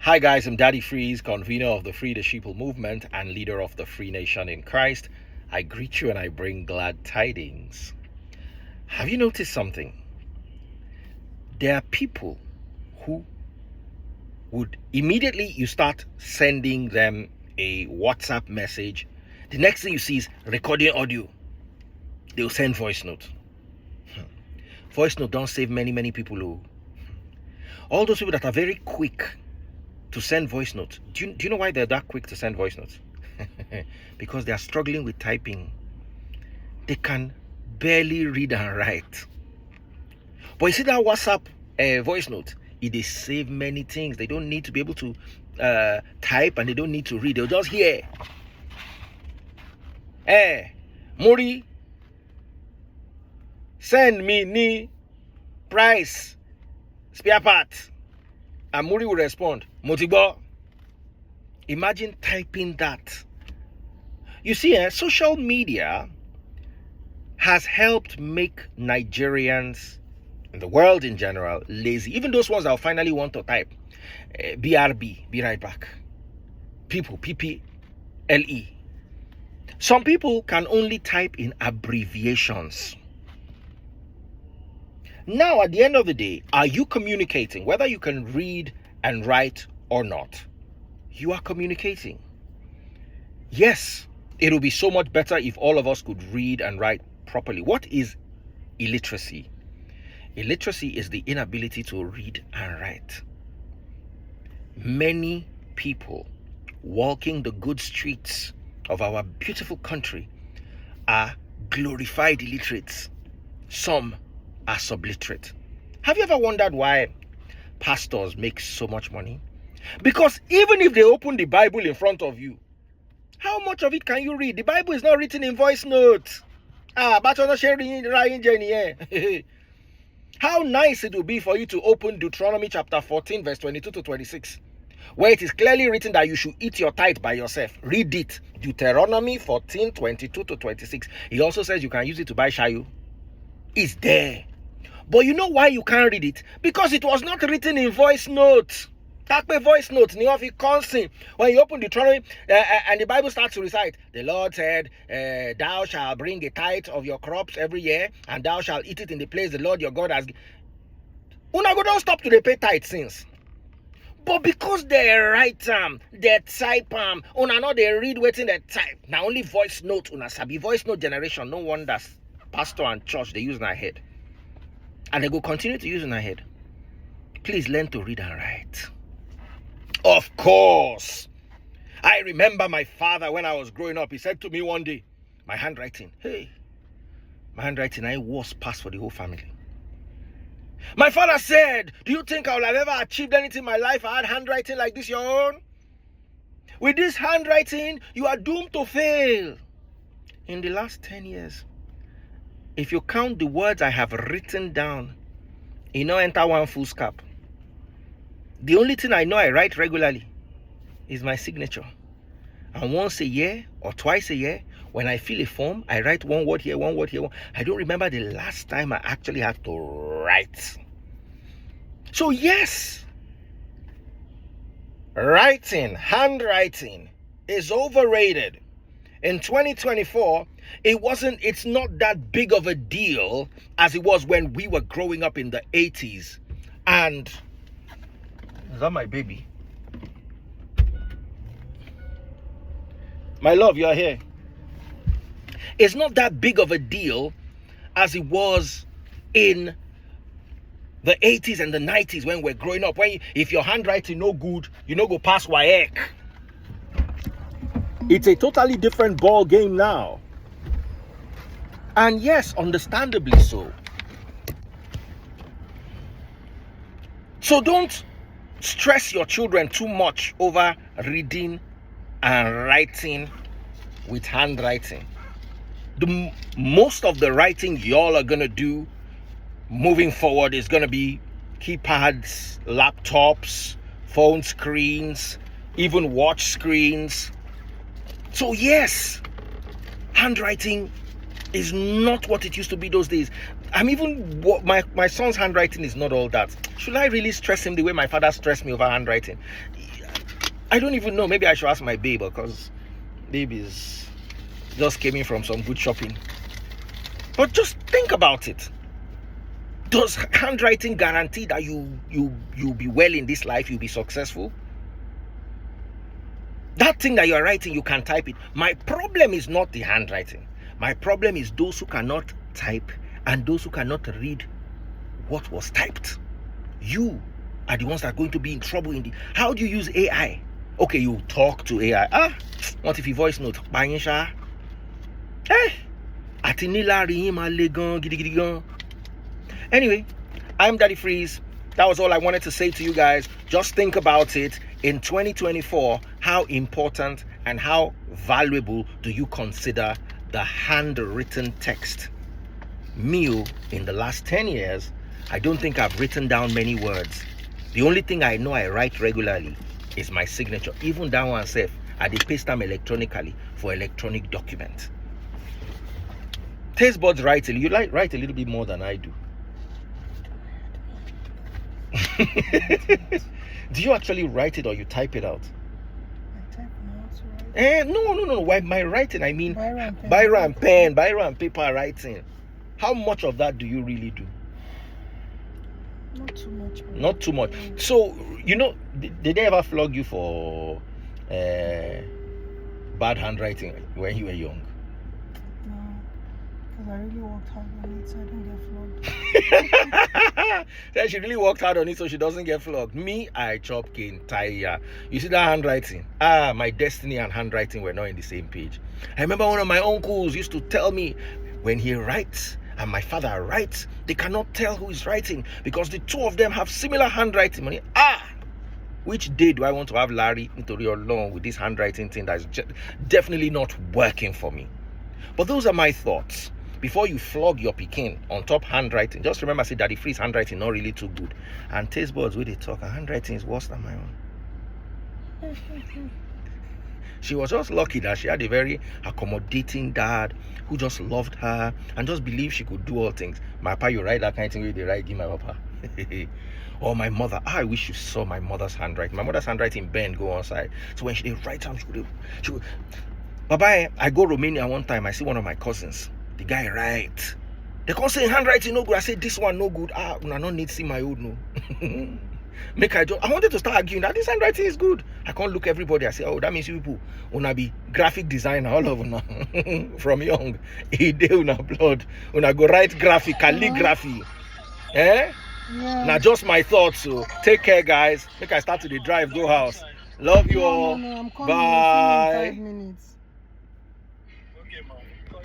Hi guys, I'm Daddy Freeze, convener of the Free the Sheeple movement and leader of the Free Nation in Christ. I greet you and I bring glad tidings. Have you noticed something? There are people who would immediately you start sending them a WhatsApp message. The next thing you see is recording audio. They'll send voice note. Voice note don't save many people who. All those people that are very quick to send voice notes. Do you know why they're that quick to send voice notes? Because they are struggling with typing. They can barely read and write. But you see that WhatsApp voice note, it save many things. They don't need to be able to type and they don't need to read. They'll just hear. Muri, send me ni price spare part. And Muri will respond, Motibo. Imagine typing that. You see, social media has helped make Nigerians and the world in general lazy. Even those ones that will finally want to type. BRB, be right back. People, PPLE. Some people can only type in abbreviations. Now, at the end of the day, are you communicating? Whether you can read and write or not, you are communicating. Yes, it would be so much better if all of us could read and write properly. What is illiteracy? Illiteracy is the inability to read and write. Many people walking the good streets of our beautiful country are glorified illiterates. Some are subliterate. Have you ever wondered why pastors make so much money? Because even if they open the Bible in front of you, how much of it can you read? The Bible is not written in voice notes. How nice it would be for you to open Deuteronomy chapter 14 verse 22 to 26, where it is clearly written that you should eat your tithe by yourself. Read it. Deuteronomy 14 22 to 26. He also says you can use it to buy shayu. It's there. But you know why you can't read it? Because it was not written in voice notes. Takpe voice notes, when you open Deuteronomy and the Bible starts to recite, the Lord said, thou shalt bring a tithe of your crops every year, and thou shalt eat it in the place the Lord your God has. Una go don't stop to the pay tithe since. But because they write they type una know they read waiting they type. Now only voice note una sabi voice note generation. No wonder pastor and church they use in their head. And they go continue to use in their head. Please learn to read and write. Of course. I remember my father when I was growing up. He said to me one day, my handwriting, I was passed for the whole family. My father said, do you think I would have ever achieved anything in my life? I had handwriting like this, your own. With this handwriting, you are doomed to fail. In the last 10 years, if you count the words I have written down, you know, enter one full scap. The only thing I know I write regularly is my signature. And once a year or twice a year, when I fill a form, I write one word here, one word here. I don't remember the last time I actually had to write. So yes, handwriting is overrated. In 2024, it's not that big of a deal as it was when we were growing up in the 80s. And is that my baby? My love, you're here. It's not that big of a deal as it was in the 80s and the 90s when we're growing up. If your handwriting no good, you no go pass WAEC. It's a totally different ball game now. And yes, understandably so. So don't stress your children too much over reading and writing with handwriting. Most of the writing y'all are going to do moving forward is going to be keypads, laptops, phone screens, even watch screens. So yes, handwriting is not what it used to be those days. My son's handwriting is not all that. Should I really stress him the way my father stressed me over handwriting? I don't even know. Maybe I should ask my babe, because babe is just came in from some good shopping. But just think about it. Does handwriting guarantee that you'll be well in this life, you'll be successful? That thing that you're writing, you can type it. My problem is not the handwriting. My problem is those who cannot type and those who cannot read what was typed. You are the ones that are going to be in trouble in the... How do you use AI? Okay, you talk to AI. What if you voice note? Anyway, I'm Daddy Freeze. That was all I wanted to say to you guys. Just think about it. In 2024, how important and how valuable do you consider the handwritten text? Me, in the last 10 years, I don't think I've written down many words. The only thing I know I write regularly is my signature. Even that one safe, I paste them electronically for electronic document. Taste buds write you write a little bit more than I do. Do you actually write it or you type it out? I type and I also write. No. Why my writing? I mean, biro and paper writing. How much of that do you really do? Not too much. Not too much. So, did they ever flog you for bad handwriting when you were young? No, because I really worked hard on it, so I didn't get flogged. Then she really worked hard on it, so she doesn't get flogged. Me, I chop cane, tire. You see that handwriting? My destiny and handwriting were not in the same page. I remember one of my uncles used to tell me, when he writes and my father writes, they cannot tell who is writing because the two of them have similar handwriting. Which day do I want to have Larry into along with this handwriting thing that's definitely not working for me? But those are my thoughts. Before you flog your Pekin on top handwriting, just remember, say Daddy Freeze handwriting not really too good. And taste buds where they talk, and handwriting is worse than my own. She was just lucky that she had a very accommodating dad who just loved her and just believed she could do all things. My papa, you write that kind of thing where they write, give my papa. Or my mother. I wish you saw my mother's handwriting. My mother's handwriting bend go on side. So when she did write down, she would. Baba, I go Romania one time. I see one of my cousins. The guy write. They can't say handwriting no good. I say this one no good. I don't need to see my own no. I wanted to start arguing that this handwriting is good. I can't look everybody. I say, oh, that means you people wanna be graphic designer all over now. From young. They una blood. Una go write graphic, calligraphy. Yeah. Now just my thoughts. So take care, guys. Make I start to the drive, go house. Love you all. I'm coming Bye. in 5 minutes. Okay, man.